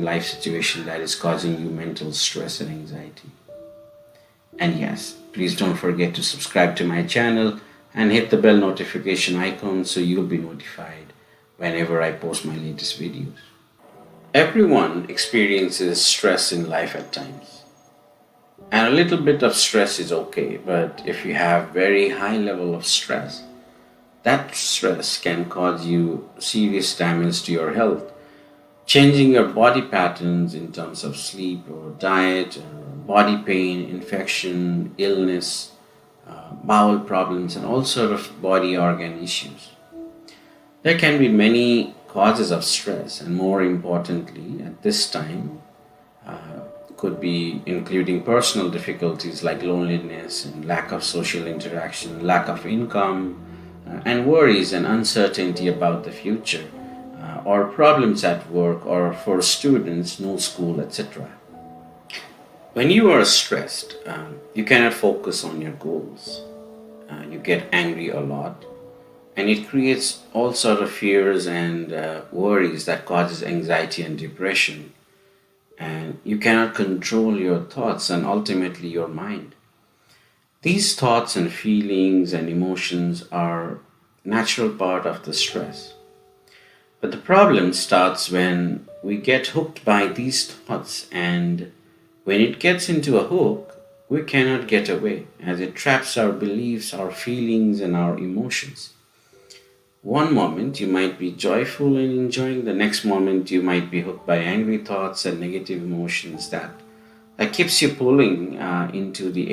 life situation that is causing you mental stress and anxiety. And yes, please don't forget to subscribe to my channel and hit the bell notification icon so you'll be notified whenever I post my latest videos. Everyone experiences stress in life at times. And a little bit of stress is okay, but if you have very high level of stress, that stress can cause you serious damage to your health, changing your body patterns in terms of sleep or diet, or body pain, infection, illness, bowel problems, and all sort of body organ issues. There can be many causes of stress, and more importantly, at this time, could be including personal difficulties like loneliness and lack of social interaction, lack of income, and worries and uncertainty about the future, or problems at work, or for students, no school, etc. When you are stressed, you cannot focus on your goals. You get angry a lot, and it creates all sort of fears and worries that causes anxiety and depression. And you cannot control your thoughts and ultimately your mind. These thoughts and feelings and emotions are natural part of the stress. But the problem starts when we get hooked by these thoughts, and when it gets into a hook, we cannot get away as it traps our beliefs, our feelings, and our emotions. One moment you might be joyful and enjoying, the next moment you might be hooked by angry thoughts and negative emotions that keeps you pulling into the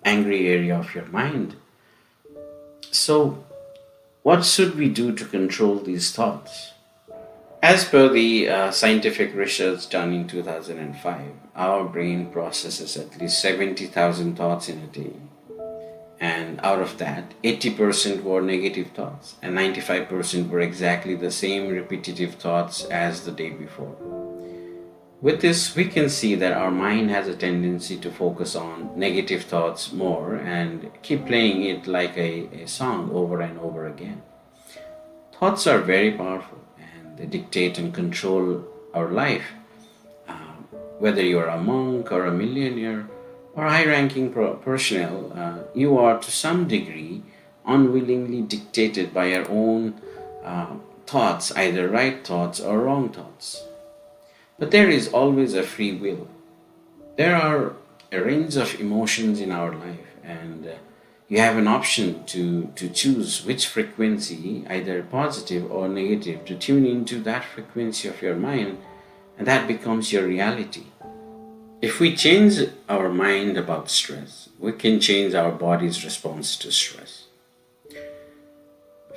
angry area of your mind. So, what should we do to control these thoughts? As per the scientific research done in 2005, our brain processes at least 70,000 thoughts in a day. And out of that, 80% were negative thoughts, and 95% were exactly the same repetitive thoughts as the day before. With this, we can see that our mind has a tendency to focus on negative thoughts more and keep playing it like a song over and over again. Thoughts are very powerful and they dictate and control our life. Whether you're a monk or a millionaire or high-ranking personnel, you are to some degree unwillingly dictated by your own thoughts, either right thoughts or wrong thoughts. But there is always a free will. There are a range of emotions in our life, and you have an option to choose which frequency, either positive or negative, to tune into that frequency of your mind, and that becomes your reality. If we change our mind about stress, we can change our body's response to stress.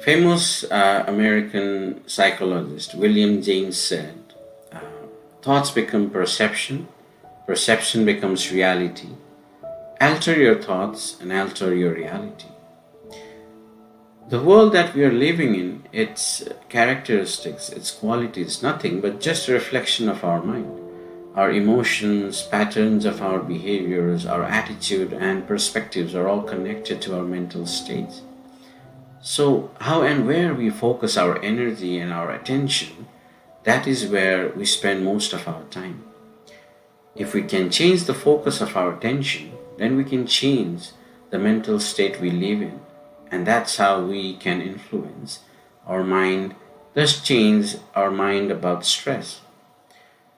Famous American psychologist William James said, thoughts become perception, perception becomes reality. Alter your thoughts and alter your reality. The world that we are living in, its characteristics, its qualities, nothing but just a reflection of our mind. Our emotions, patterns of our behaviors, our attitude and perspectives are all connected to our mental states. So how and where we focus our energy and our attention, that is where we spend most of our time. If we can change the focus of our attention, then we can change the mental state we live in. And that's how we can influence our mind, thus change our mind about stress.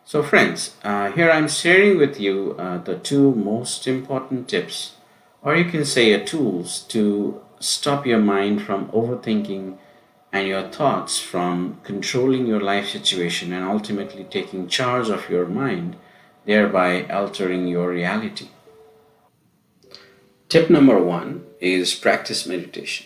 So friends, here I'm sharing with you the two most important tips, or you can say tools to stop your mind from overthinking and your thoughts from controlling your life situation and ultimately taking charge of your mind, thereby altering your reality. Tip number one is practice meditation.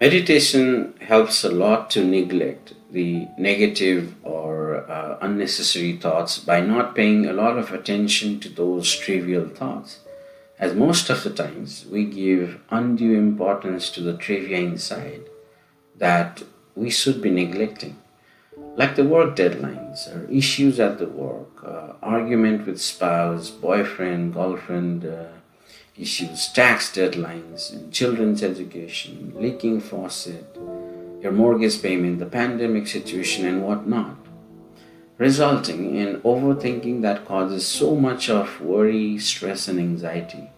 Meditation helps a lot to neglect the negative or unnecessary thoughts by not paying a lot of attention to those trivial thoughts, as most of the times we give undue importance to the trivia inside that we should be neglecting, like the work deadlines or issues at the work, argument with spouse, boyfriend, girlfriend, issues, tax deadlines, and children's education, leaking faucet, your mortgage payment, the pandemic situation, and whatnot. resulting in overthinking that causes so much of worry, stress, and anxiety.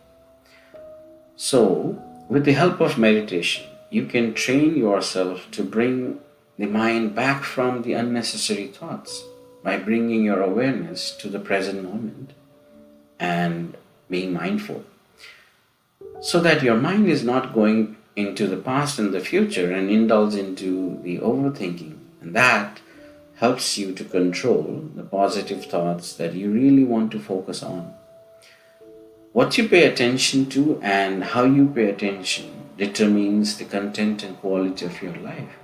So, with the help of meditation, you can train yourself to bring the mind back from the unnecessary thoughts by bringing your awareness to the present moment and being mindful, so that your mind is not going into the past and the future and indulge into the overthinking. And that helps you to control the positive thoughts that you really want to focus on. What you pay attention to and how you pay attention determines the content and quality of your life.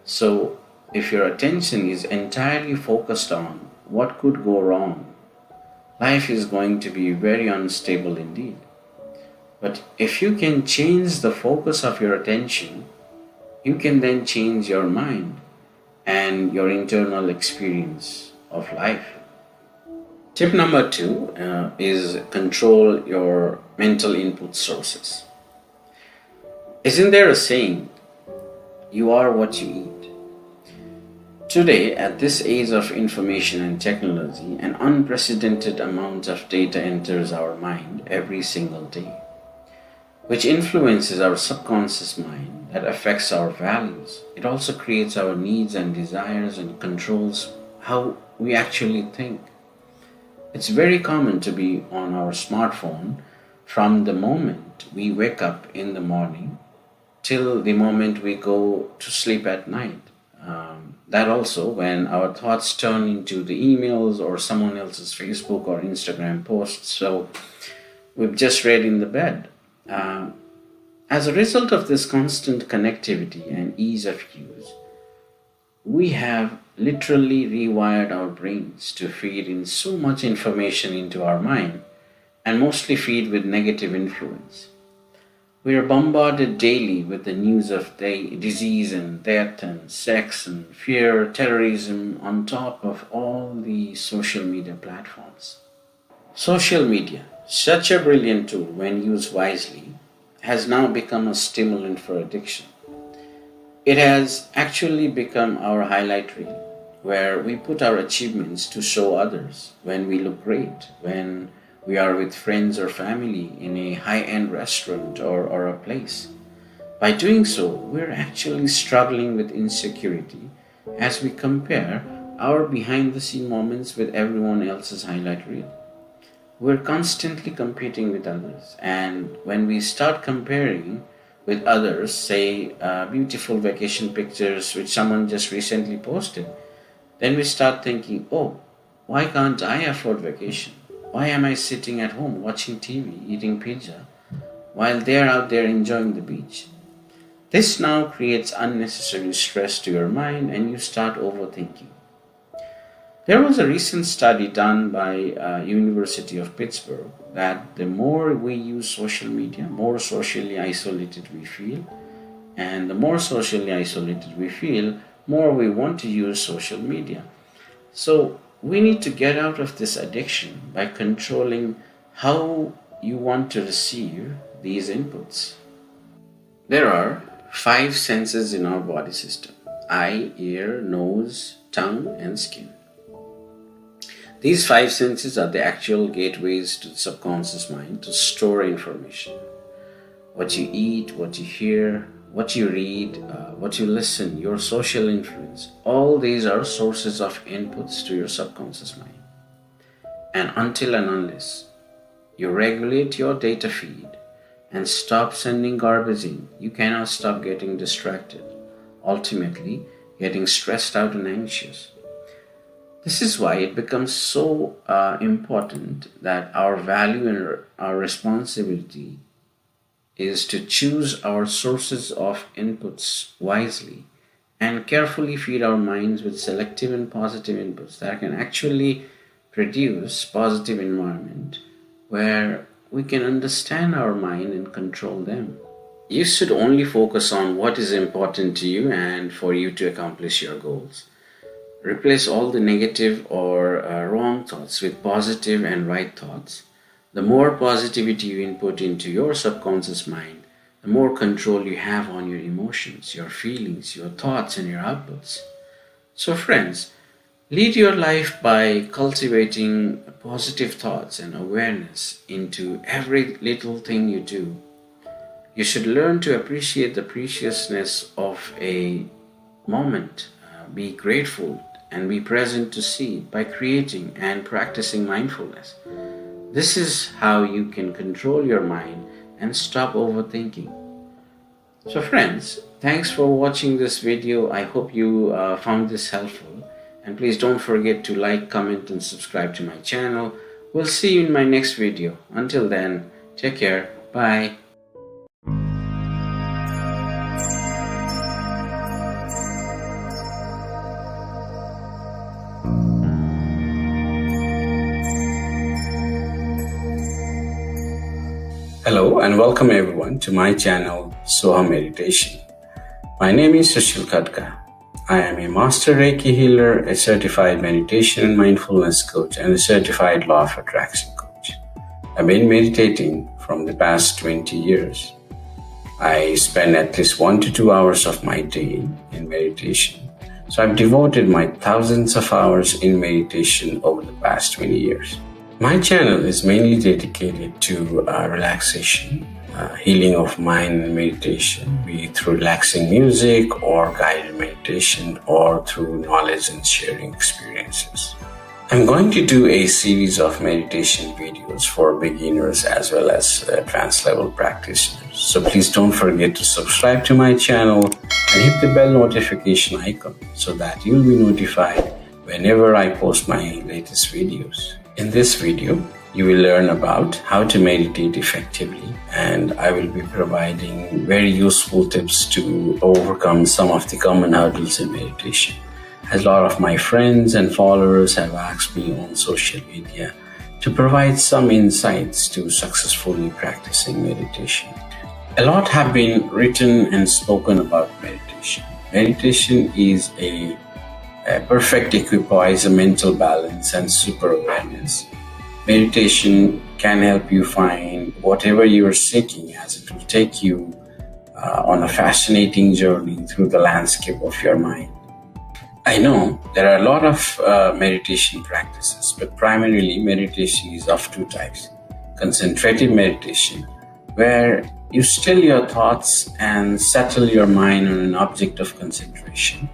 So, if your attention is entirely focused on what could go wrong, life is going to be very unstable indeed. But if you can change the focus of your attention, you can then change your mind and your internal experience of life. Tip number two is control your mental input sources. Isn't there a saying, you are what you eat? Today, at this age of information and technology, an unprecedented amount of data enters our mind every single day, which influences our subconscious mind that affects our values. It also creates our needs and desires and controls how we actually think. It's very common to be on our smartphone from the moment we wake up in the morning till the moment we go to sleep at night. That also when our thoughts turn into the emails or someone else's Facebook or Instagram posts. So we've just read in the bed. As a result of this constant connectivity and ease of use, we have literally rewired our brains to feed in so much information into our mind and mostly feed with negative influence. We are bombarded daily with the news of disease and death and sex and fear, terrorism, on top of all the social media platforms. Social media, such a brilliant tool when used wisely, has now become a stimulant for addiction. It has actually become our highlight reel, where we put our achievements to show others when we look great, when we are with friends or family in a high-end restaurant or a place. By doing so, we're actually struggling with insecurity as we compare our behind-the-scene moments with everyone else's highlight reel. We're constantly competing with others, and when we start comparing with others, say beautiful vacation pictures which someone just recently posted, then we start thinking, oh, why can't I afford vacation? Why am I sitting at home watching TV, eating pizza, while they're out there enjoying the beach? This now creates unnecessary stress to your mind and you start overthinking. There was a recent study done by University of Pittsburgh that the more we use social media, more socially isolated we feel. And the more socially isolated we feel, more we want to use social media. So we need to get out of this addiction by controlling how you want to receive these inputs. There are 5 senses in our body system: eye, ear, nose, tongue, and skin. These 5 senses are the actual gateways to the subconscious mind to store information. What you eat, what you hear, what you read, what you listen, your social influence, all these are sources of inputs to your subconscious mind. And until and unless you regulate your data feed and stop sending garbage in, you cannot stop getting distracted, ultimately getting stressed out and anxious. This is why it becomes so important that our value and our responsibility is to choose our sources of inputs wisely and carefully feed our minds with selective and positive inputs that can actually produce positive environment where we can understand our mind and control them. You should only focus on what is important to you and for you to accomplish your goals. Replace all the negative or wrong thoughts with positive and right thoughts. The more positivity you input into your subconscious mind, the more control you have on your emotions, your feelings, your thoughts, and your outputs. So, friends, Lead your life by cultivating positive thoughts and awareness into every little thing you do. You should learn to appreciate the preciousness of a moment. Be grateful and be present to see by creating and practicing mindfulness. This is how you can control your mind and stop overthinking. So friends, thanks for watching this video. I hope you found this helpful. And please don't forget to like, comment and subscribe to my channel. We'll see you in my next video. Until then, take care. Bye. Hello and welcome everyone to my channel Soha Meditation. My name is Sushil Khadka. I am a master Reiki healer, a certified meditation and mindfulness coach, and a certified law of attraction coach. I've been meditating from the past 20 years. I spend at least 1 to 2 hours of my day in meditation. So I've devoted my thousands of hours in meditation over the past 20 years. My channel is mainly dedicated to relaxation, healing of mind and meditation, be it through relaxing music or guided meditation or through knowledge and sharing experiences. I'm going to do a series of meditation videos for beginners as well as advanced level practitioners. So please don't forget to subscribe to my channel and hit the bell notification icon so that you'll be notified whenever I post my latest videos. In this video, you will learn about how to meditate effectively, and I will be providing very useful tips to overcome some of the common hurdles in meditation. As a lot of my friends and followers have asked me on social media to provide some insights to successfully practicing meditation. A lot have been written and spoken about meditation. Meditation is a perfect equipoise of mental balance and super awareness. Meditation can help you find whatever you are seeking, as it will take you on a fascinating journey through the landscape of your mind. I know there are a lot of meditation practices, but primarily meditation is of two types. Concentrative meditation, where you still your thoughts and settle your mind on an object of concentration.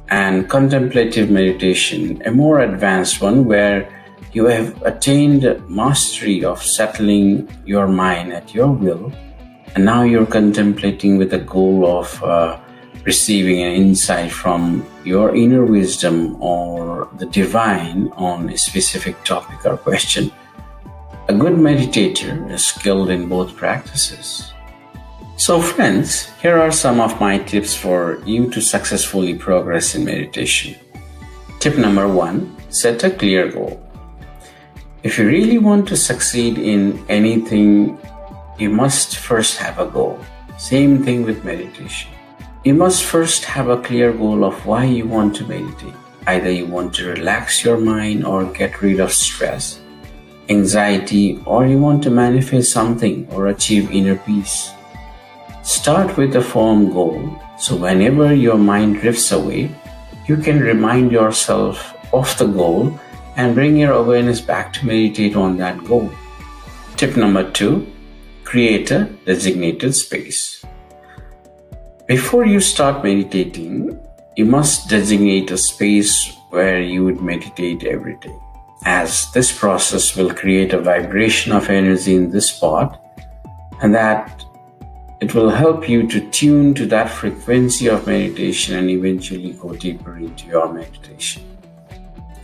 And contemplative meditation, a more advanced one where you have attained mastery of settling your mind at your will, and now you're contemplating with the goal of receiving an insight from your inner wisdom or the divine on a specific topic or question. A good meditator is skilled in both practices. So friends, here are some of my tips for you to successfully progress in meditation. Tip number 1, set a clear goal. If you really want to succeed in anything, you must first have a goal. Same thing with meditation. You must first have a clear goal of why you want to meditate. Either you want to relax your mind or get rid of stress, anxiety, or you want to manifest something or achieve inner peace. Start with a firm goal, so whenever your mind drifts away, you can remind yourself of the goal and bring your awareness back to meditate on that goal. Tip number 2, create a designated space. Before you start meditating, you must designate a space where you would meditate every day, as this process will create a vibration of energy in this spot, and that it will help you to tune to that frequency of meditation and eventually go deeper into your meditation.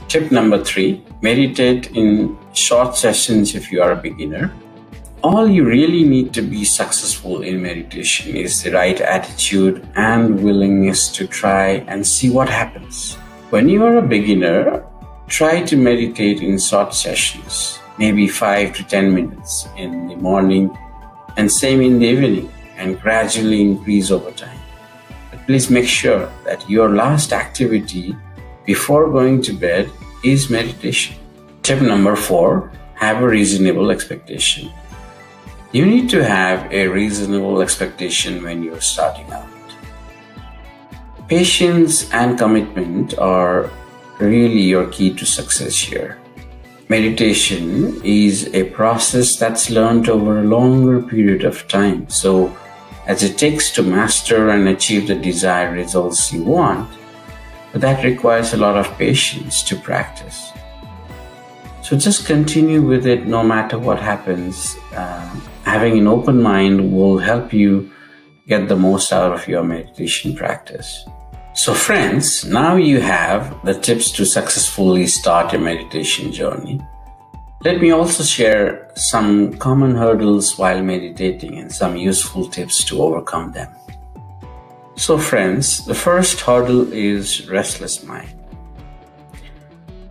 Tip number 3, meditate in short sessions if you are a beginner. All you really need to be successful in meditation is the right attitude and willingness to try and see what happens. When you are a beginner, try to meditate in short sessions, maybe 5 to 10 minutes in the morning and same in the evening, and gradually increase over time. But please make sure that your last activity before going to bed is meditation. Tip number 4, have a reasonable expectation. You need to have a reasonable expectation when you're starting out. Patience and commitment are really your key to success here. Meditation is a process that's learned over a longer period of time. So, as it takes to master and achieve the desired results you want, but that requires a lot of patience to practice. So just continue with it no matter what happens. Having an open mind will help you get the most out of your meditation practice. So friends, now you have the tips to successfully start your meditation journey. Let me also share some common hurdles while meditating and some useful tips to overcome them. So friends, the first hurdle is restless mind.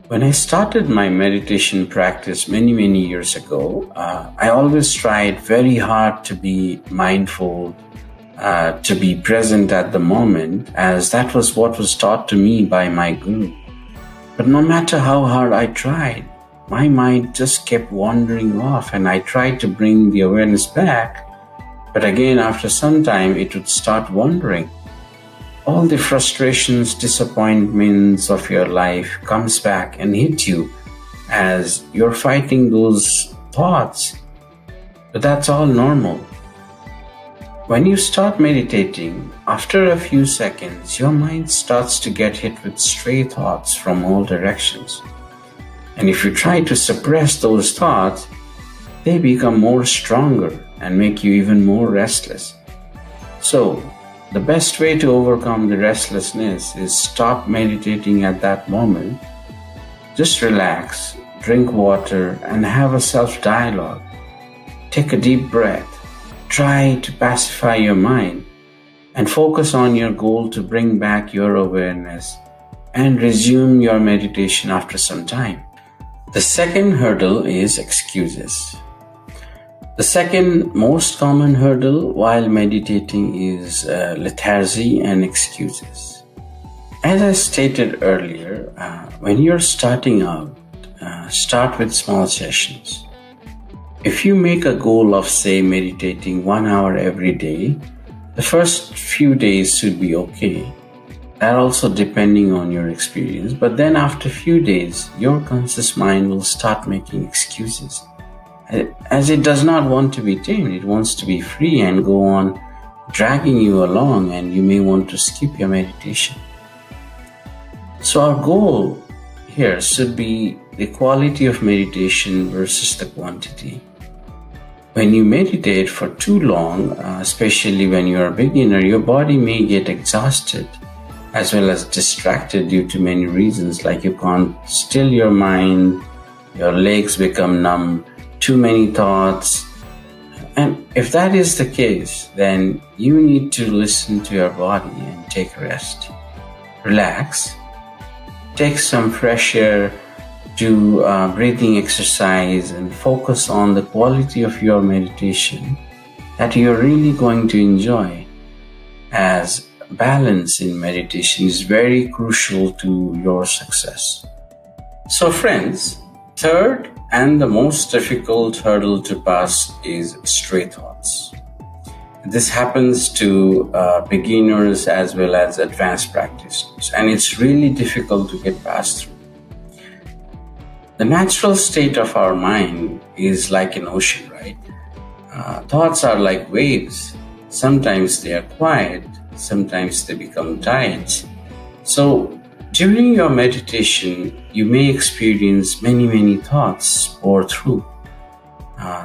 When I started my meditation practice many years ago, I always tried very hard to be mindful, to be present at the moment, as that was what was taught to me by my guru. But no matter how hard I tried, my mind just kept wandering off, and I tried to bring the awareness back. But again, after some time, it would start wandering. All the frustrations, disappointments of your life comes back and hit you as you're fighting those thoughts. But that's all normal. When you start meditating, after a few seconds, your mind starts to get hit with stray thoughts from all directions. And if you try to suppress those thoughts, they become more stronger and make you even more restless. So, the best way to overcome the restlessness is stop meditating at that moment. Just relax, drink water, and have a self-dialogue. Take a deep breath. Try to pacify your mind and focus on your goal to bring back your awareness and resume your meditation after some time. The second hurdle is excuses. The second most common hurdle while meditating is lethargy and excuses. As I stated earlier, when you're starting out, start with small sessions. If you make a goal of, say, meditating 1 hour every day, the first few days should be okay. That also depending on your experience. But then after a few days, your conscious mind will start making excuses. As it does not want to be tamed, it wants to be free and go on dragging you along, and you may want to skip your meditation. So our goal here should be the quality of meditation versus the quantity. When you meditate for too long, especially when you are a beginner, your body may get exhausted as well as distracted due to many reasons, like you can't still your mind, your legs become numb, too many thoughts. And if that is the case, then you need to listen to your body and take a rest. Relax, take some fresh air, do breathing exercise, and focus on the quality of your meditation that you're really going to enjoy, as balance in meditation is very crucial to your success. So friends, third and the most difficult hurdle to pass is stray thoughts. This happens to beginners as well as advanced practitioners, and it's really difficult to get past through. The natural state of our mind is like an ocean, right? Thoughts are like waves. Sometimes they are quiet, sometimes they become tides. So during your meditation, you may experience many thoughts pour through.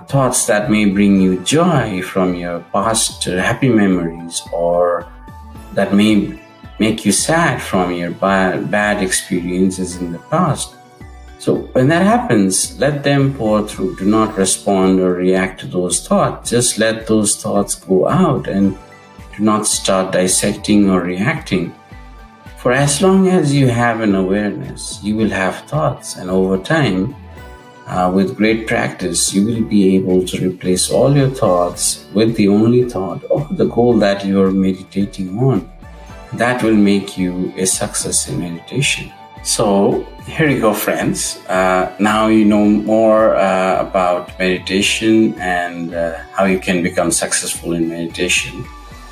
Thoughts that may bring you joy from your past happy memories, or that may make you sad from your bad experiences in the past. So when that happens, let them pour through. Do not respond or react to those thoughts. Just let those thoughts go out and do not start dissecting or reacting. For as long as you have an awareness, you will have thoughts, and over time, with great practice, you will be able to replace all your thoughts with the only thought or the goal that you are meditating on. That will make you a success in meditation. So here you go, friends. Now you know more about meditation and how you can become successful in meditation.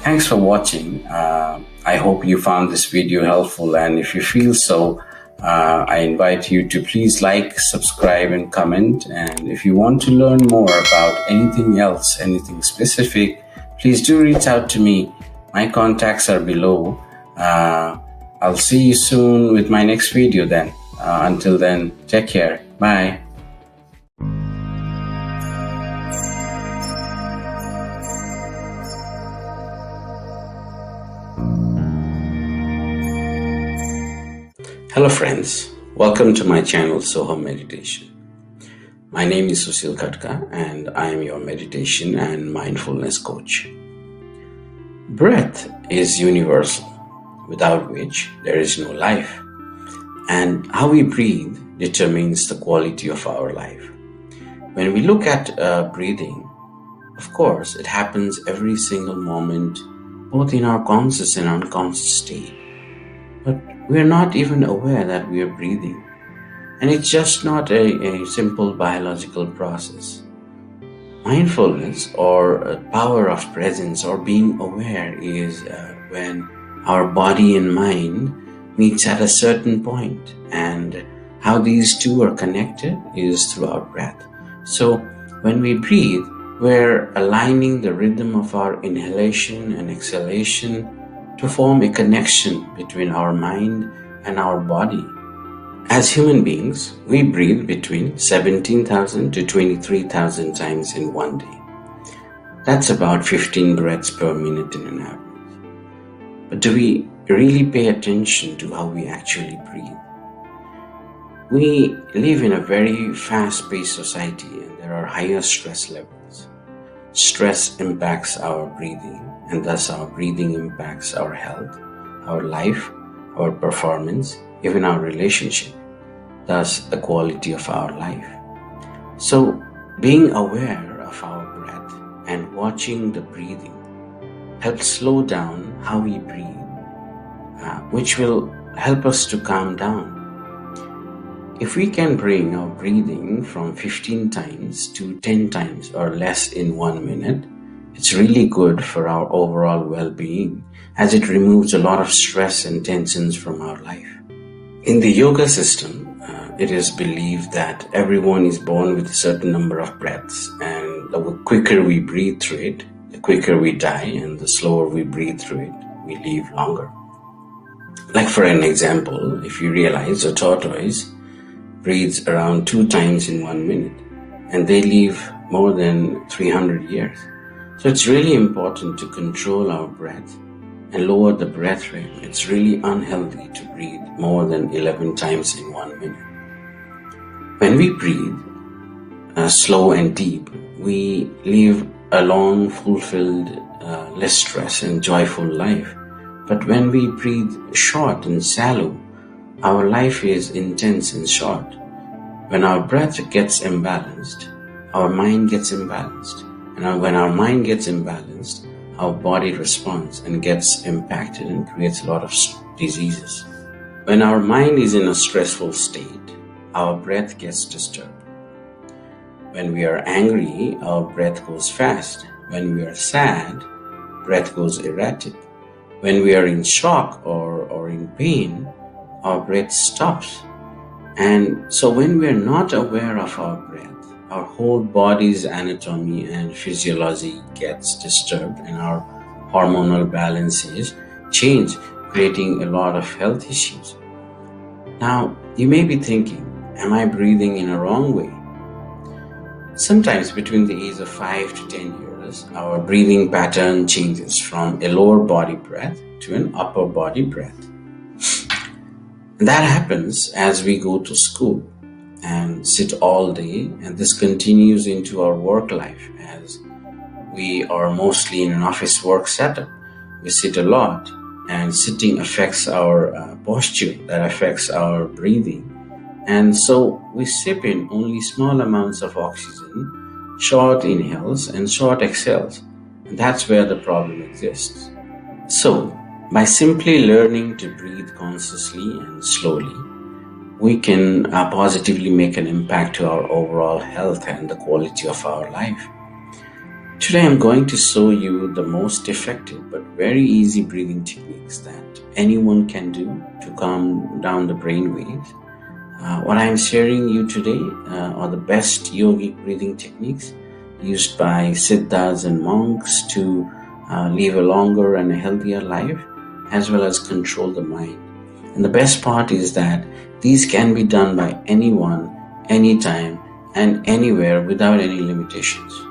Thanks for watching. I hope you found this video helpful, and if you feel so, I invite you to please like, subscribe, and comment. And if you want to learn more about anything else, anything specific, please do reach out to me. My contacts are below. I'll see you soon with my next video then. Until then, take care. Bye. Hello friends, welcome to my channel Soham Meditation. My name is Susil Khatka and I am your meditation and mindfulness coach. Breath is universal, without which there is no life. And how we breathe determines the quality of our life. When we look at breathing, of course, it happens every single moment, both in our conscious and unconscious state. But we are not even aware that we are breathing. And it's just not a simple biological process. Mindfulness or power of presence or being aware is when our body and mind meets at a certain point, and how these two are connected is through our breath. So when we breathe, we're aligning the rhythm of our inhalation and exhalation to form a connection between our mind and our body. As human beings, we breathe between 17,000 to 23,000 times in one day. That's about 15 breaths per minute in an average. But do we really pay attention to how we actually breathe? We live in a very fast-paced society and there are higher stress levels. Stress impacts our breathing, and thus our breathing impacts our health, our life, our performance, even our relationship, thus the quality of our life. So being aware of our breath and watching the breathing helps slow down how we breathe, which will help us to calm down. If we can bring our breathing from 15 times to 10 times or less in 1 minute, it's really good for our overall well-being, as it removes a lot of stress and tensions from our life. In the yoga system, it is believed that everyone is born with a certain number of breaths, and the quicker we breathe through it, the quicker we die, and the slower we breathe through it, we live longer. Like for an example, if you realize a tortoise breathes around 2 times in 1 minute, and they live more than 300 years. So it's really important to control our breath and lower the breath rate. It's really unhealthy to breathe more than 11 times in 1 minute. When we breathe slow and deep, we live a long, fulfilled, less stress and joyful life. But when we breathe short and shallow, our life is intense and short. When our breath gets imbalanced, our mind gets imbalanced. And when our mind gets imbalanced, our body responds and gets impacted and creates a lot of diseases. When our mind is in a stressful state, our breath gets disturbed. When we are angry, our breath goes fast. When we are sad, breath goes erratic. When we are in shock or in pain, our breath stops. And so when we are not aware of our breath, our whole body's anatomy and physiology gets disturbed and our hormonal balances change, creating a lot of health issues. Now, you may be thinking, am I breathing in a wrong way? Sometimes between the age of 5 to 10 years, our breathing pattern changes from a lower body breath to an upper body breath. And that happens as we go to school and sit all day, and this continues into our work life as we are mostly in an office work setup. We sit a lot, and sitting affects our posture, that affects our breathing. And so we sip in only small amounts of oxygen, short inhales and short exhales. And that's where the problem exists. So, by simply learning to breathe consciously and slowly, we can positively make an impact to our overall health and the quality of our life. Today I'm going to show you the most effective but very easy breathing techniques that anyone can do to calm down the brain waves. What I'm sharing you today are the best yogic breathing techniques used by siddhas and monks to live a longer and a healthier life, as well as control the mind. And the best part is that these can be done by anyone, anytime, and anywhere without any limitations.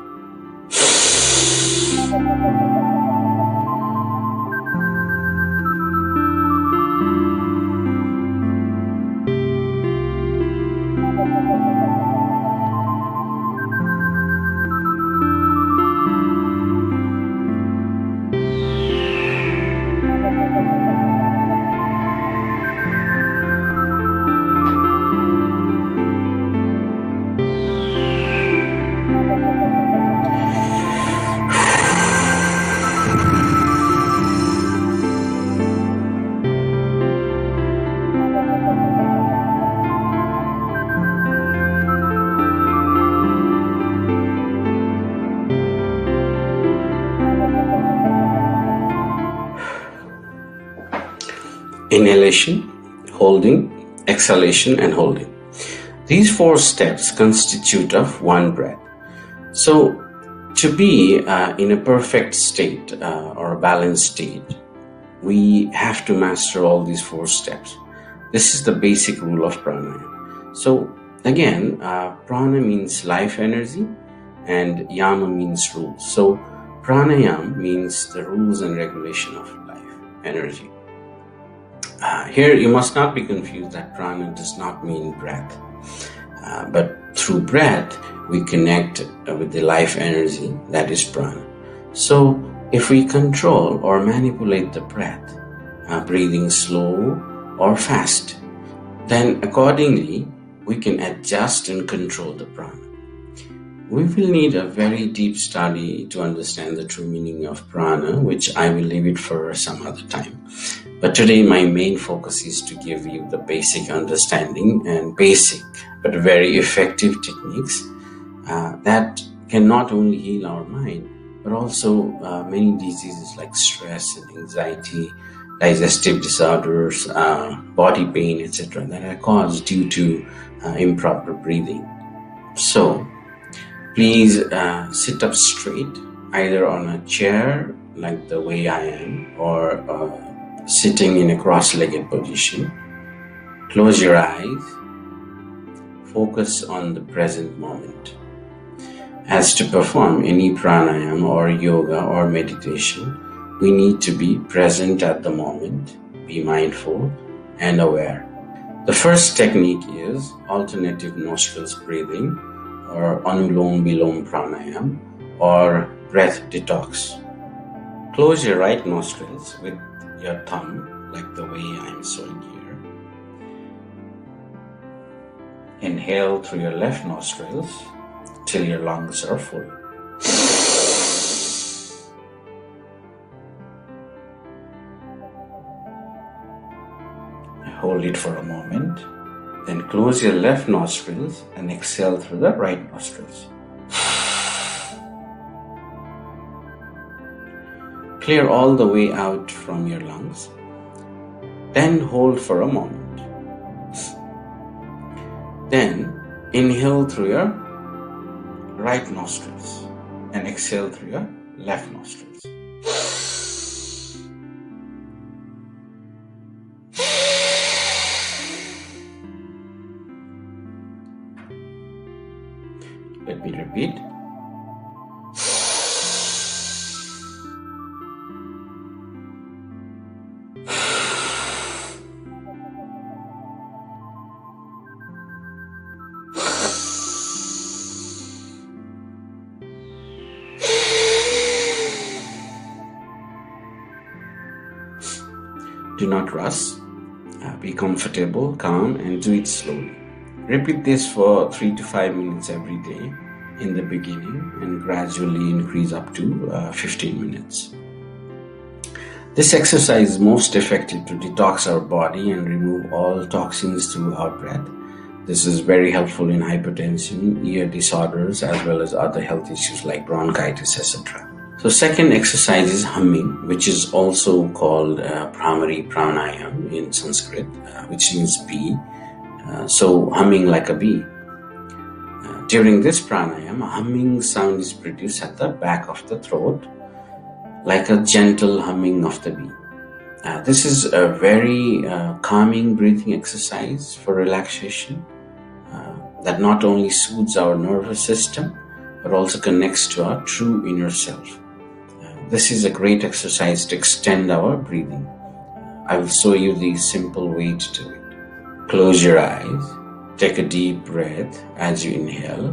Inhalation, holding, exhalation, and holding. These 4 steps constitute of one breath. So, to be in a perfect state or a balanced state, we have to master all these 4 steps. This is the basic rule of pranayama. So, again, prana means life energy and yama means rules. So, pranayama means the rules and regulation of life energy. Here you must not be confused that prana does not mean breath, but through breath we connect with the life energy that is prana. So if we control or manipulate the breath, breathing slow or fast, then accordingly we can adjust and control the prana. We will need a very deep study to understand the true meaning of prana, which I will leave it for some other time. But today my main focus is to give you the basic understanding and basic but very effective techniques that can not only heal our mind, but also many diseases like stress and anxiety, digestive disorders, body pain, etc. that are caused due to improper breathing. So, please sit up straight, either on a chair like the way I am, or sitting in a cross-legged position. Close your eyes. Focus on the present moment. As to perform any pranayama or yoga or meditation, we need to be present at the moment, be mindful and aware. The first technique is alternative nostrils breathing, or Anulom Vilom Pranayam, or breath detox. Close your right nostrils with your thumb, like the way I am showing here. Inhale through your left nostrils till your lungs are full. Hold it for a moment. Then close your left nostrils and exhale through the right nostrils. Clear all the way out from your lungs. Then hold for a moment. Then inhale through your right nostrils and exhale through your left nostrils. Let me repeat. Do not rush. Be comfortable, calm, and do it slowly. Repeat this for 3 to 5 minutes every day in the beginning and gradually increase up to 15 minutes. This exercise is most effective to detox our body and remove all toxins through our breath. This is very helpful in hypertension, ear disorders, as well as other health issues like bronchitis, etc. So second exercise is humming, which is also called Bhramari Pranayam in Sanskrit, which means bee. So humming like a bee. During this pranayam, a humming sound is produced at the back of the throat, like a gentle humming of the bee. This is a very calming breathing exercise for relaxation that not only soothes our nervous system, but also connects to our true inner self. This is a great exercise to extend our breathing. I will show you the simple way to do it. Close your eyes, take a deep breath as you inhale.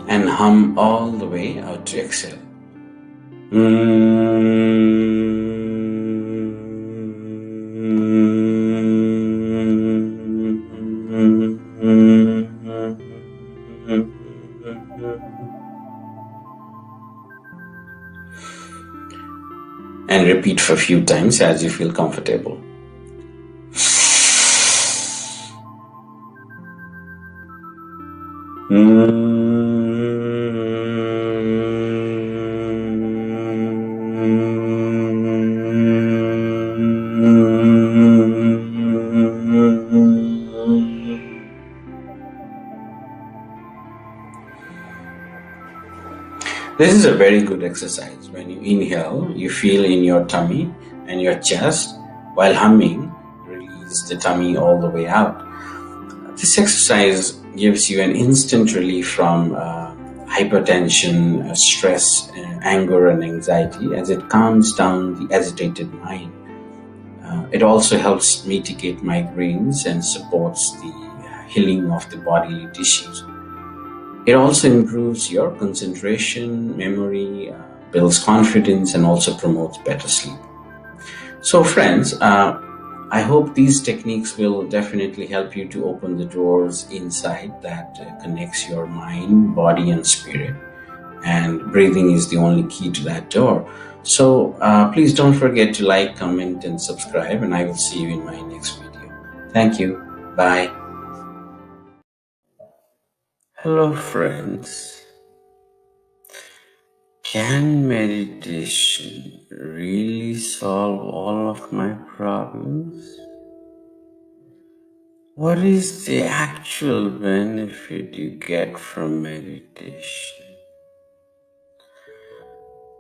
And hum all the way out to exhale. And repeat for a few times as you feel comfortable. This is a very good exercise. When you inhale, you feel in your tummy and your chest, while humming, release the tummy all the way out. This exercise gives you an instant relief from hypertension, stress, anger, and anxiety, as it calms down the agitated mind. It also helps mitigate migraines and supports the healing of the bodily tissues. It also improves your concentration, memory, builds confidence, and also promotes better sleep. So friends, I hope these techniques will definitely help you to open the doors inside that connects your mind, body, and spirit. And breathing is the only key to that door. So please don't forget to like, comment, and subscribe, and I will see you in my next video. Thank you. Bye. Hello friends. Can meditation really solve all of my problems? What is the actual benefit you get from meditation?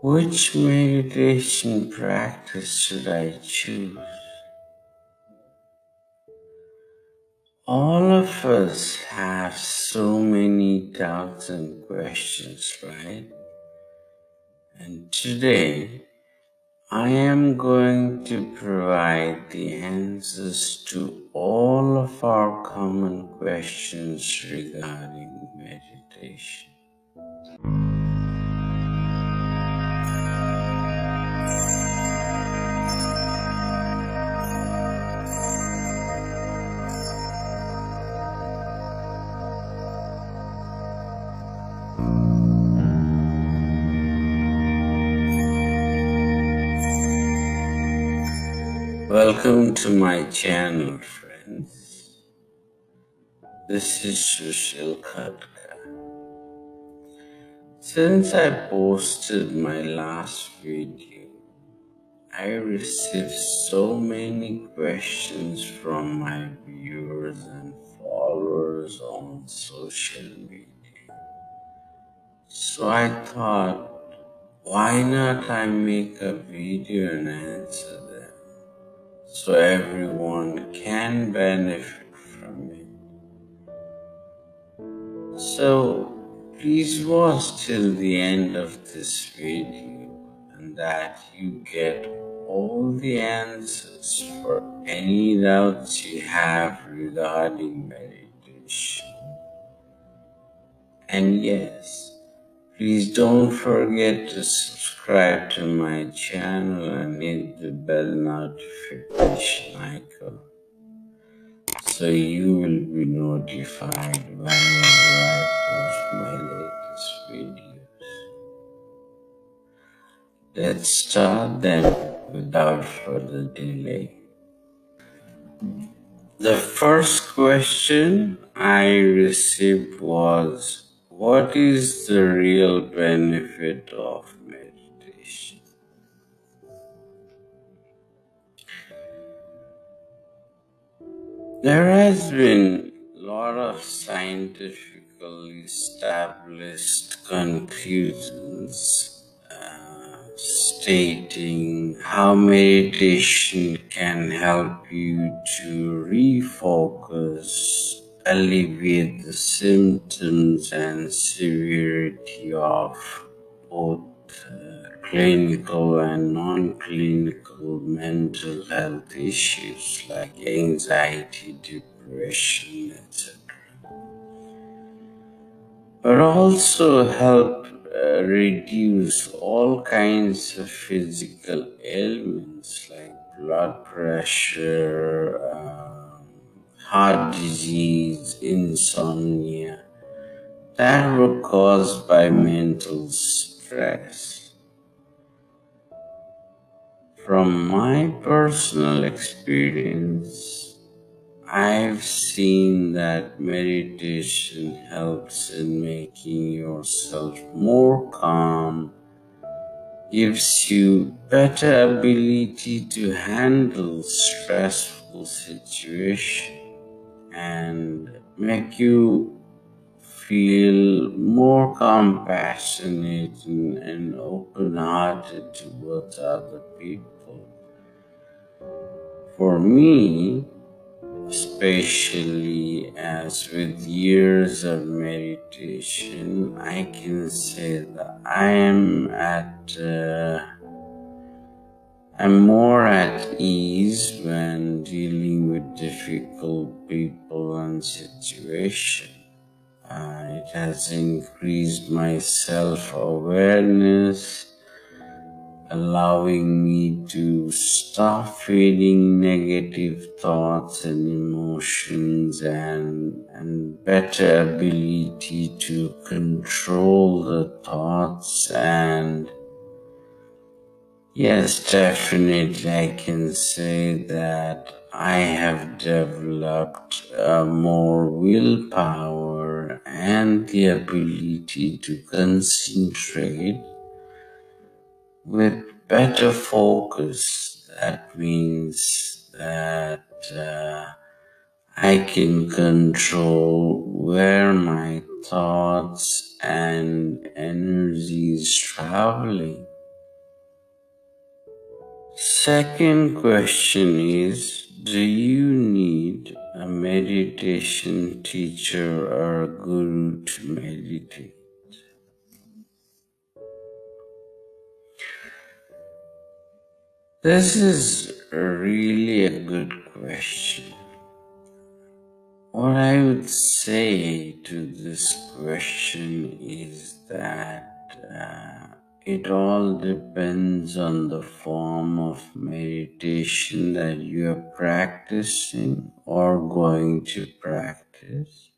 Which meditation practice should I choose? All of us have so many doubts and questions, right? And today, I am going to provide the answers to all of our common questions regarding meditation. Welcome to my channel, friends. This is Sushil Khatka. Since I posted my last video, I received so many questions from my viewers and followers on social media. So I thought, why not I make a video and answer them, so everyone can benefit from it. So please watch till the end of this video, and that you get all the answers for any doubts you have regarding meditation. And yes, please don't forget to subscribe to my channel and hit the bell notification icon, so you will be notified whenever I post my latest videos. Let's start then. without further delay. The first question I received was, what is the real benefit of meditation? There has been a lot of scientifically established conclusions stating how meditation can help you to refocus, alleviate the symptoms and severity of both clinical and non-clinical mental health issues like anxiety, depression, etc. But also help reduce all kinds of physical ailments like blood pressure, heart disease, insomnia that were caused by mental stress. From my personal experience, I've seen that meditation helps in making yourself more calm, gives you better ability to handle stressful situations, and make you feel more compassionate and open-hearted towards other people. For me, especially as with years of meditation, I can say that I'm more at ease when dealing with difficult people and situations. It has increased my self-awareness, allowing me to stop feeling negative thoughts and emotions and better ability to control the thoughts. And yes, definitely I can say that I have developed more willpower and the ability to concentrate with better focus. That means that I can control where my thoughts and energy is traveling. Second question is, do you need a meditation teacher or a guru to meditate? This is really a good question. What I would say to this question is that it all depends on the form of meditation that you are practicing or going to practice.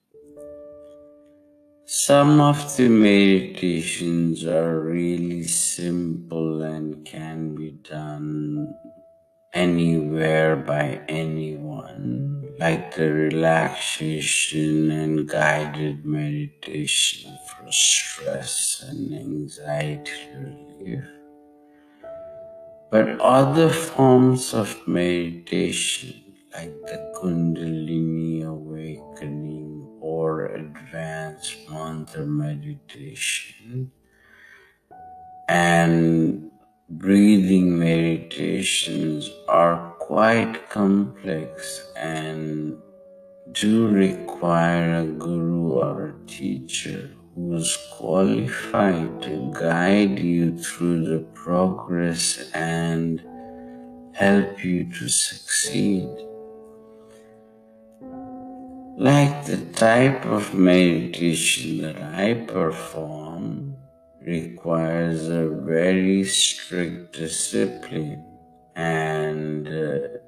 Some of the meditations are really simple and can be done anywhere by anyone, like the relaxation and guided meditation for stress and anxiety relief. But other forms of meditation, like the Kundalini awakening or advanced mantra meditation, and breathing meditations are quite complex and do require a guru or a teacher who is qualified to guide you through the progress and help you to succeed. Like the type of meditation that I perform requires a very strict discipline and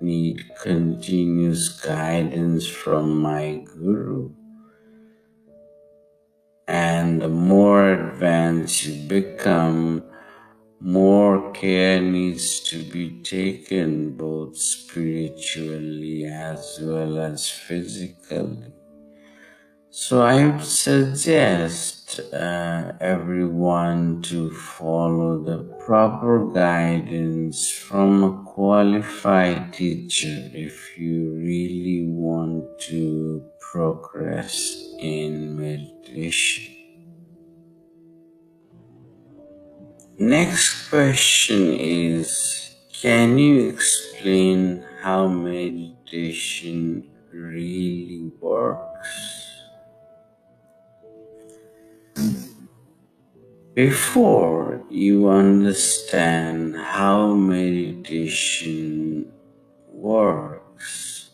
need continuous guidance from my guru. And the more advanced you become, more care needs to be taken both spiritually as well as physically. So I would suggest everyone to follow the proper guidance from a qualified teacher if you really want to progress in meditation. Next question is, can you explain how meditation really works? Before you understand how meditation works,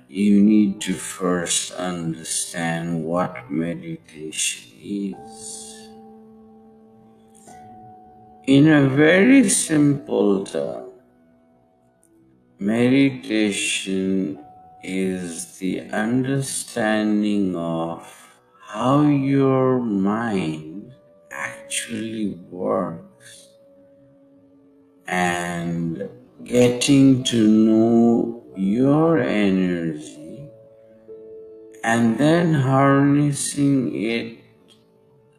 you need to first understand what meditation is. In a very simple term, meditation is the understanding of how your mind actually works and getting to know your energy and then harnessing it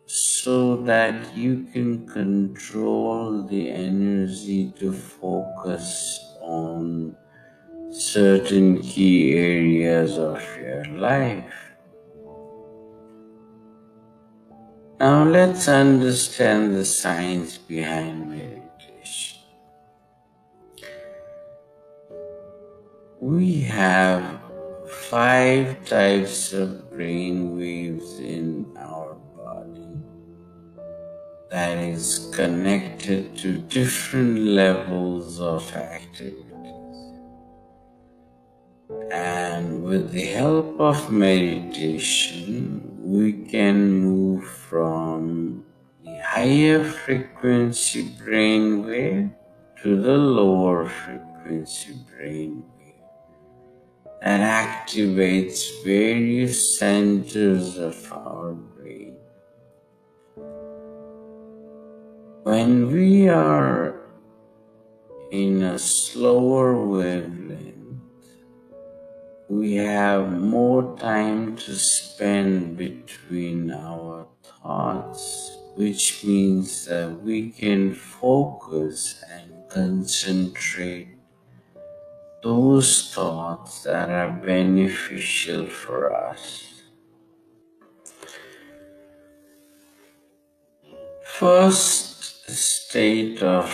so that you can control the energy to focus on certain key areas of your life. Now let's understand the science behind meditation. We have 5 types of brain waves in our body that is connected to different levels of activity. And with the help of meditation, we can move from the higher frequency brainwave to the lower frequency brainwave that activates various centers of our brain. When we are in a slower wavelength, we have more time to spend between our thoughts, which means that we can focus and concentrate those thoughts that are beneficial for us. First state of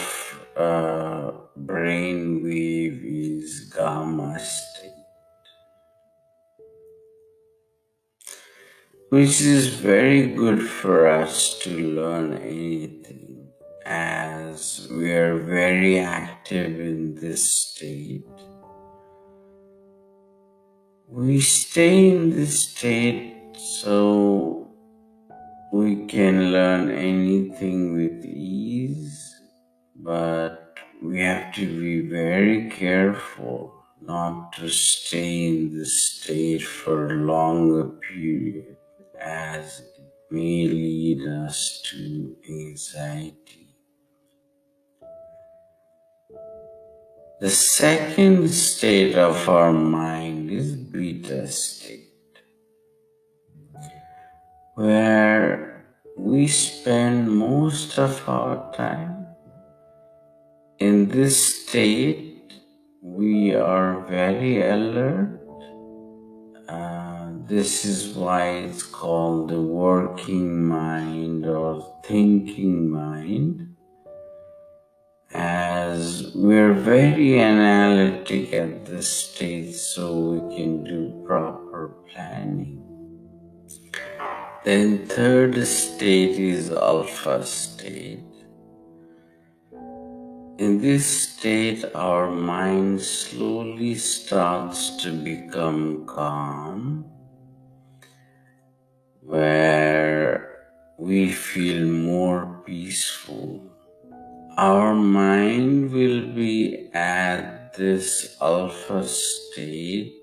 brain wave is gamma state, which is very good for us to learn anything, as we are very active in this state. We stay in this state so we can learn anything with ease, but we have to be very careful not to stay in this state for a longer period, as it may lead us to anxiety. The second state of our mind is beta state, where we spend most of our time. In this state, we are very alert. This is why it's called the working mind or thinking mind, as we're very analytic at this stage so we can do proper planning. Then third state is alpha state. In this state, our mind slowly starts to become calm, where we feel more peaceful. Our mind will be at this alpha state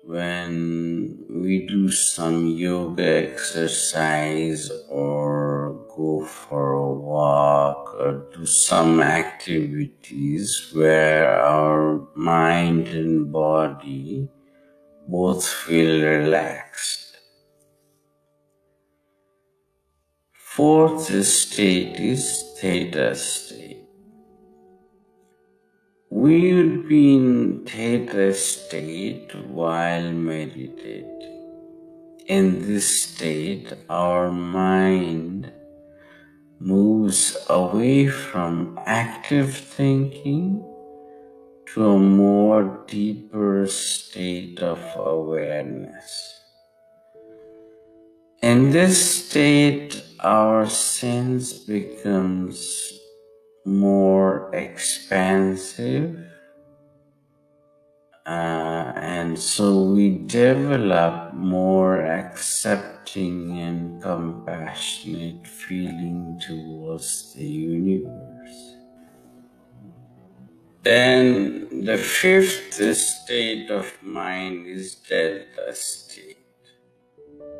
when we do some yoga exercise or go for a walk or do some activities where our mind and body both feel relaxed. Fourth state is theta state. We would be in theta state while meditating. In this state, our mind moves away from active thinking to a more deeper state of awareness. In this state, our sense becomes more expansive, and so we develop more accepting and compassionate feeling towards the universe. Then the fifth state of mind is delta state.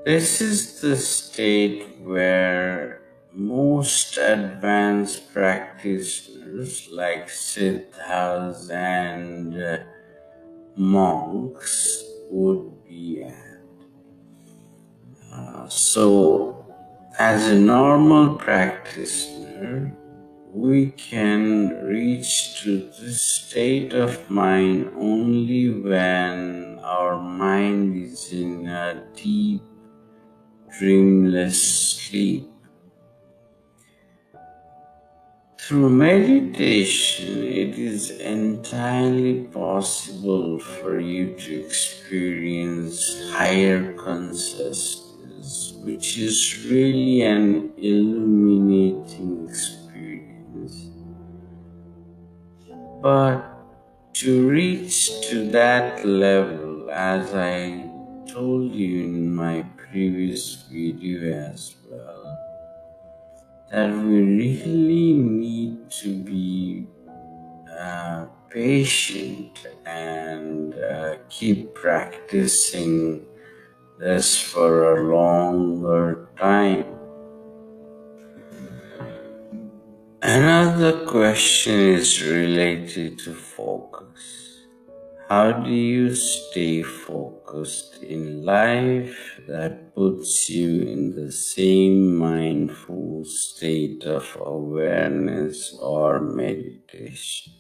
This is the state where most advanced practitioners like siddhas and monks would be at. So, as a normal practitioner, we can reach to this state of mind only when our mind is in a deep, dreamless sleep. Through meditation, it is entirely possible for you to experience higher consciousness, which is really an illuminating experience. But to reach to that level, as I told you in my previous video as well, that we really need to be patient and keep practicing this for a longer time. Another question is related to focus. How do you stay focused in life that puts you in the same mindful state of awareness or meditation?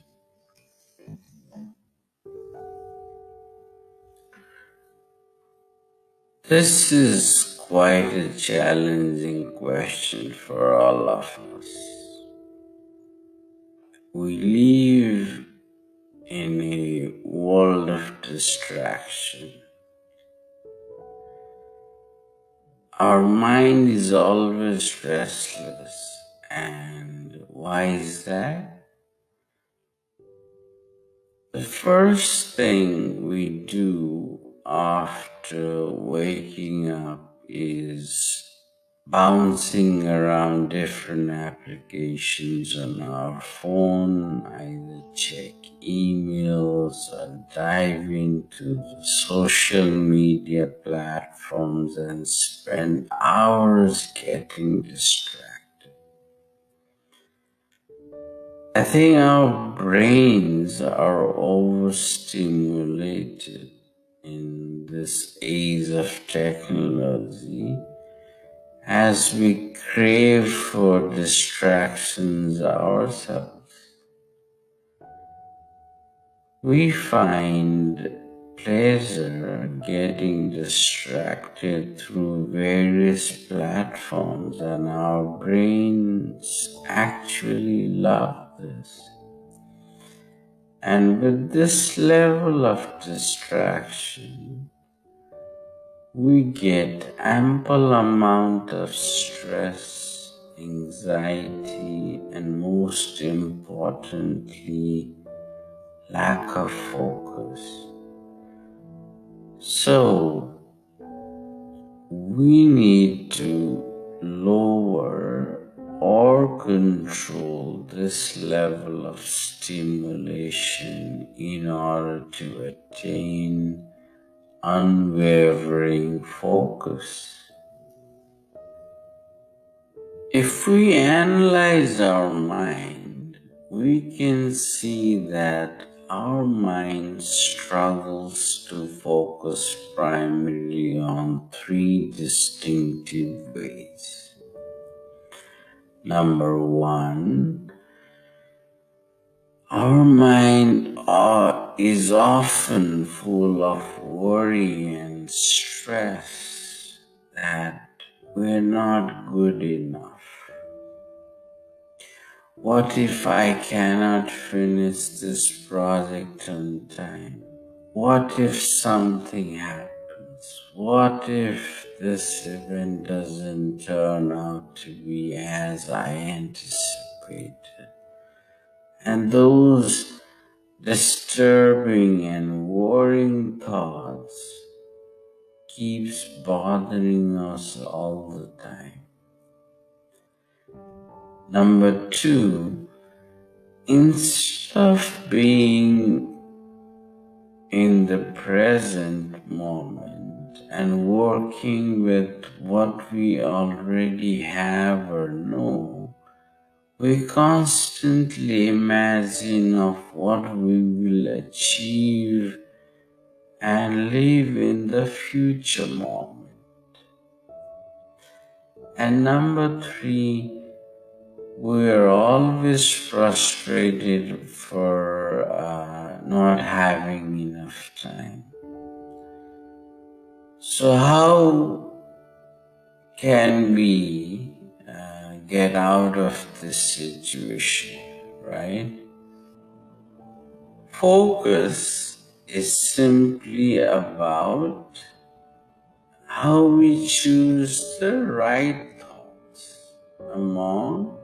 This is quite a challenging question for all of us. We live in a world of distraction. Our mind is always restless. And why is that? The first thing we do after waking up is bouncing around different applications on our phone, either check emails or dive into the social media platforms and spend hours getting distracted. I think our brains are overstimulated in this age of technology as we crave for distractions ourselves. We find pleasure getting distracted through various platforms, and our brains actually love this. And with this level of distraction, we get ample amount of stress, anxiety, and most importantly, lack of focus. So, we need to lower or control this level of stimulation in order to attain unwavering focus. If we analyze our mind, we can see that our mind struggles to focus primarily on three distinctive ways. Number one, our mind is often full of worry and stress that we're not good enough. What if I cannot finish this project on time? What if something happens? What if this event doesn't turn out to be as I anticipated? And those disturbing and worrying thoughts keeps bothering us all the time. Number two, instead of being in the present moment and working with what we already have or know, we constantly imagine of what we will achieve and live in the future moment. And number three, we are always frustrated for not having enough time. So how can we get out of this situation, right? Focus is simply about how we choose the right thoughts among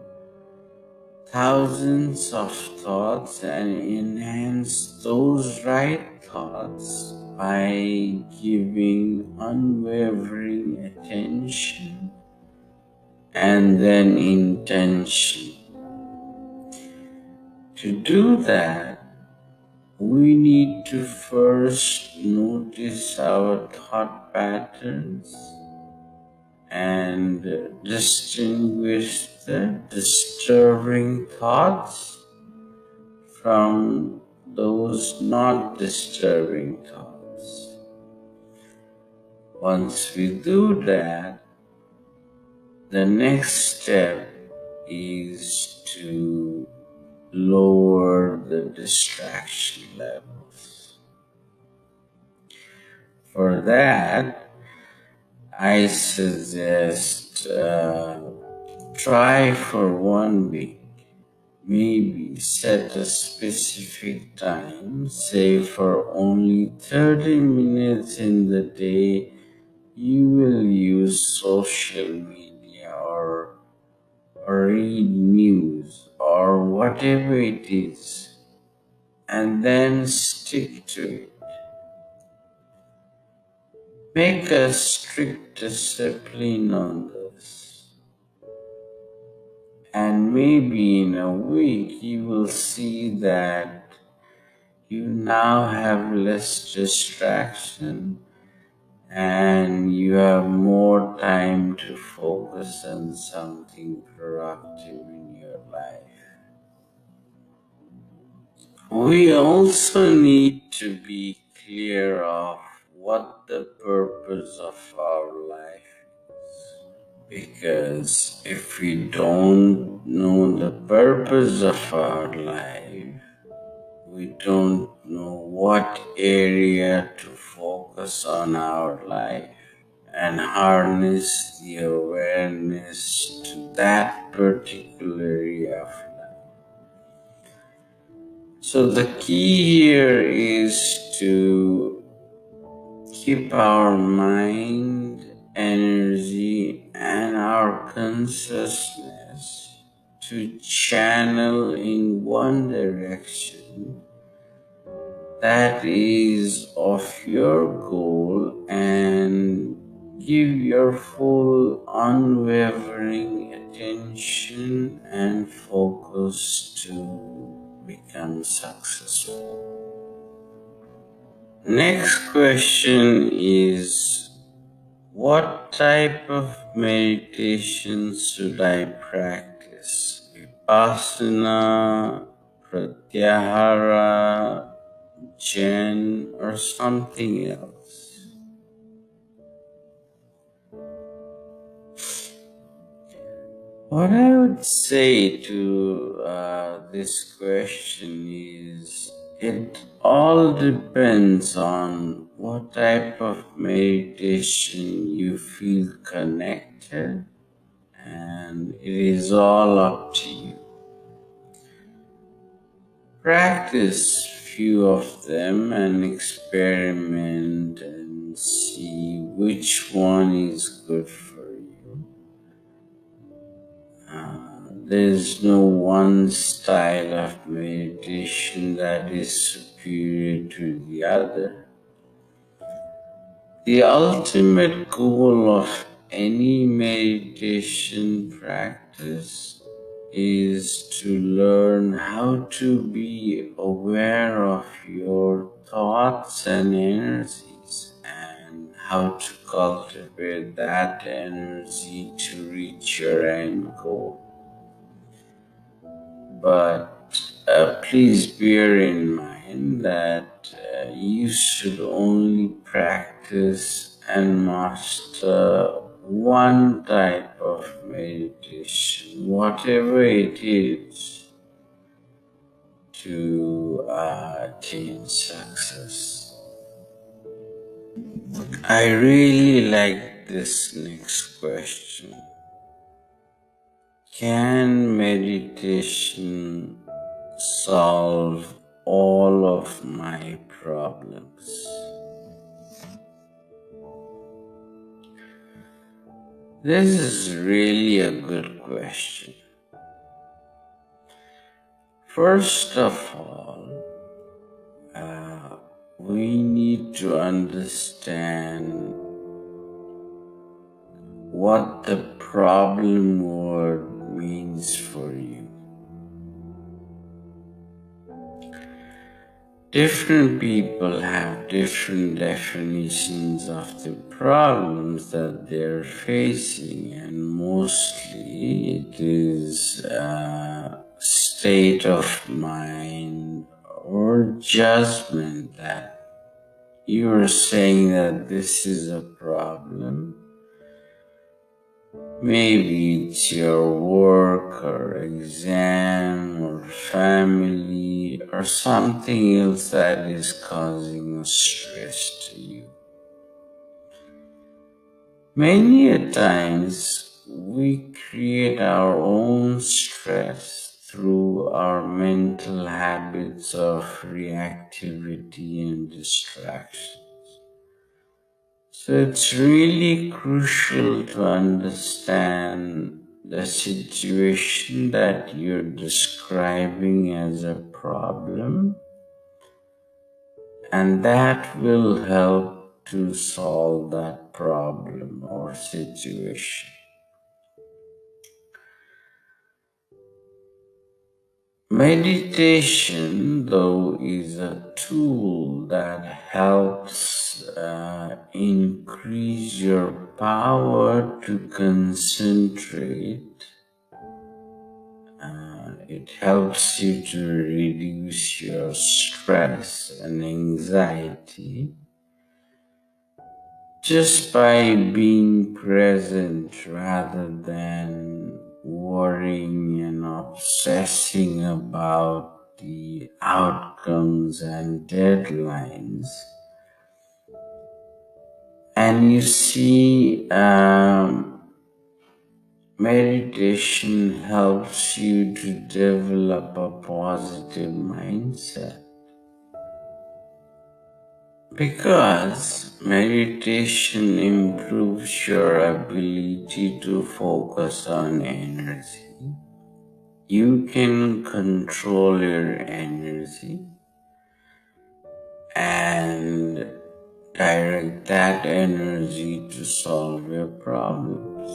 thousands of thoughts and enhance those right thoughts by giving unwavering attention and then intention. To do that, we need to first notice our thought patterns and distinguish the disturbing thoughts from those not disturbing thoughts. Once we do that, the next step is to lower the distraction levels. For that, I suggest try for 1 week. Maybe set a specific time, say for only 30 minutes in the day, you will use social media or read news or whatever it is, and then stick to it. Make a strict discipline on this. And maybe in a week you will see that you now have less distraction and you have more time to focus on something productive in your life. We also need to be clear of what the purpose of our life is. Because if we don't know the purpose of our life, we don't know what area to focus on our life and harness the awareness to that particular area of life. So the key here is to keep our mind, energy, and our consciousness to channel in one direction that is of your goal and give your full unwavering attention and focus to become successful. Next question is, what type of meditation should I practice? Vipassana, Pratyahara, Zen, or something else? What I would say to this question is, it all depends on what type of meditation you feel connected, and it is all up to you. Practice few of them and experiment and see which one is good for you. There's no one style of meditation that is superior to the other. The ultimate goal of any meditation practice is to learn how to be aware of your thoughts and energies and how to cultivate that energy to reach your end goal. But please bear in mind that you should only practice and master one type of meditation, whatever it is, to attain success. I really like this next question. Can meditation solve all of my problems? This is really a good question. First of all, we need to understand what the problem word means for you. Different people have different definitions of the problems that they're facing, and mostly it is a state of mind or judgment that you're saying that this is a problem. Maybe it's your work or exam or family or something else that is causing stress to you. Many a times we create our own stress through our mental habits of reactivity and distraction. So it's really crucial to understand the situation that you're describing as a problem, and that will help to solve that problem or situation. Meditation, though, is a tool that helps increase your power to concentrate. It helps you to reduce your stress and anxiety just by being present rather than worrying and obsessing about the outcomes and deadlines. And you see, meditation helps you to develop a positive mindset. Because meditation improves your ability to focus on energy. You can control your energy and direct that energy to solve your problems.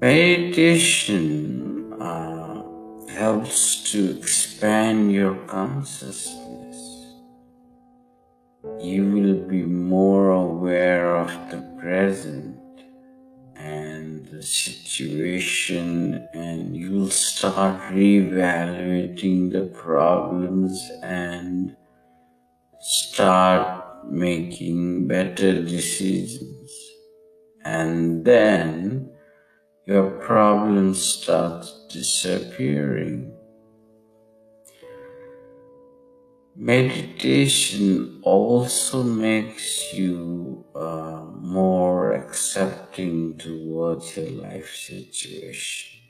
Meditation helps to expand your consciousness. You will be more aware of the present and the situation, and you'll start reevaluating the problems and start making better decisions. And then your problems start disappearing. Meditation also makes you more accepting towards your life situation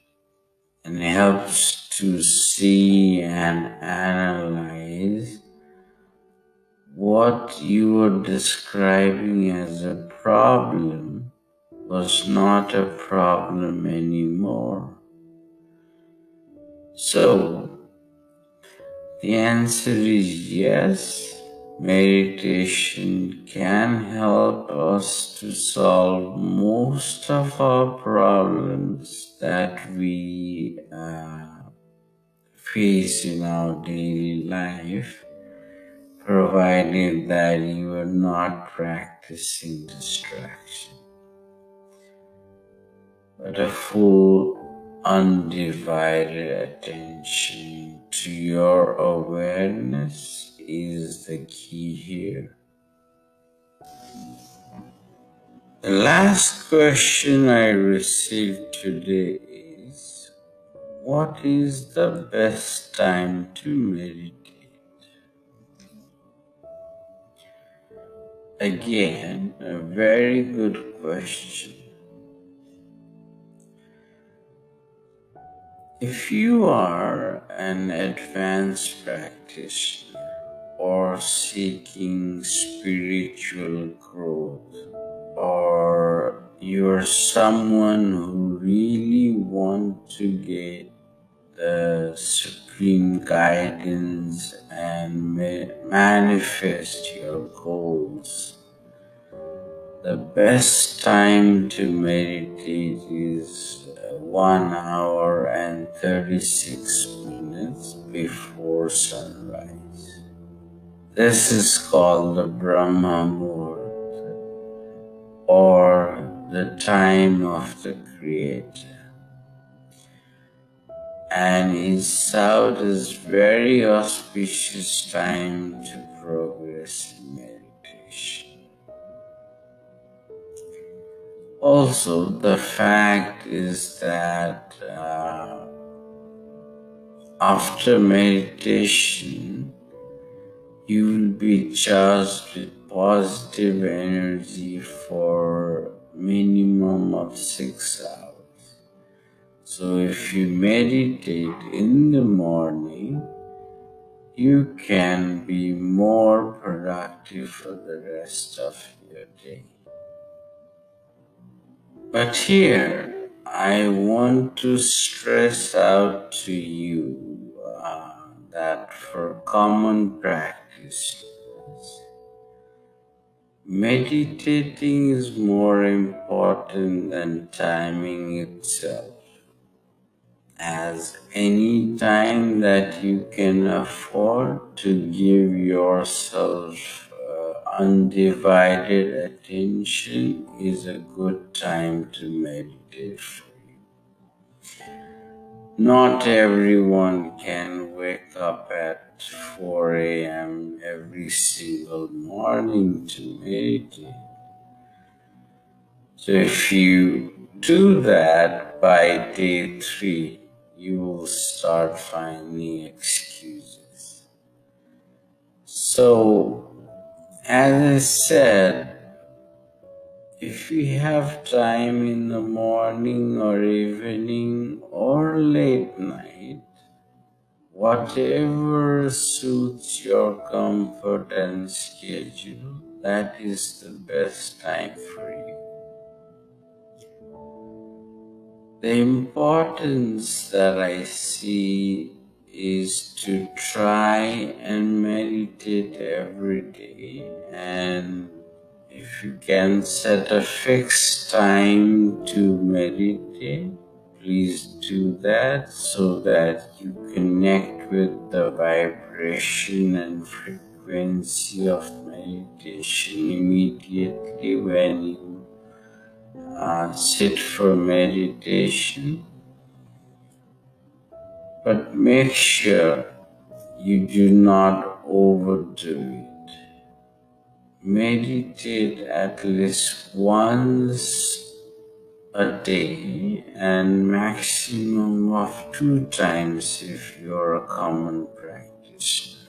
and helps to see and analyze what you were describing as a problem was not a problem anymore. So, the answer is yes. Meditation can help us to solve most of our problems that we face in our daily life, provided that you are not practicing distraction. But a full, undivided attention to your awareness is the key here. The last question I received today is, what is the best time to meditate? Again, a very good question. If you are an advanced practitioner or seeking spiritual growth, or you're someone who really wants to get the supreme guidance and manifest your goals, the best time to meditate is 1 hour and 36 minutes before sunrise. This is called the Brahma Muhurta, or the time of the Creator, and is out as very auspicious time to progress in meditation. Also, the fact is that after meditation, you will be charged with positive energy for minimum of 6 hours. So if you meditate in the morning, you can be more productive for the rest of your day. But here, I want to stress out to you that for common practice, meditating is more important than timing itself, as any time that you can afford to give yourself undivided attention is a good time to meditate for you. Not everyone can wake up at 4 a.m. every single morning to meditate. So if you do that by day 3, you will start finding excuses. So, as I said, if you have time in the morning or evening or late night, whatever suits your comfort and schedule, that is the best time for you. The importance that I see is to try and meditate every day, and if you can set a fixed time to meditate, please do that so that you connect with the vibration and frequency frequency of meditation immediately when you sit for meditation, but make sure you do not overdo it. Meditate at least once a day and maximum of 2 times if you're a common practitioner.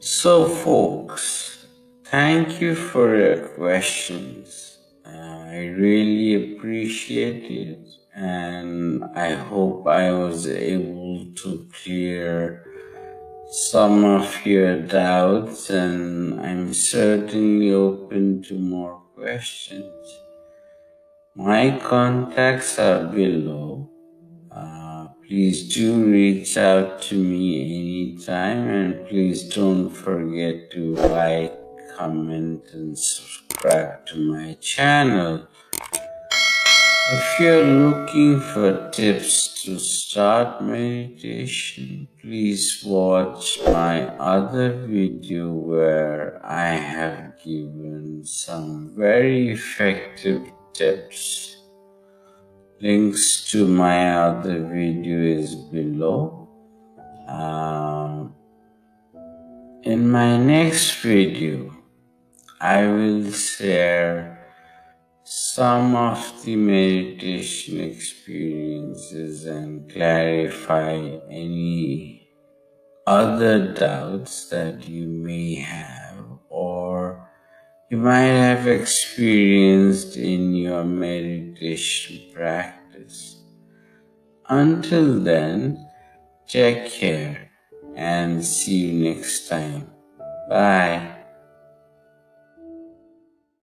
So folks, thank you for your questions. I really appreciate it, and I hope I was able to clear some of your doubts, and I'm certainly open to more questions. My contacts are below. Please do reach out to me anytime, and please don't forget to like, comment, and subscribe to my channel. If you're looking for tips to start meditation, please watch my other video where I have given some very effective tips. Links to my other video is below. In my next video, I will share some of the meditation experiences and clarify any other doubts that you may have or you might have experienced in your meditation practice. Until then, take care and see you next time. Bye.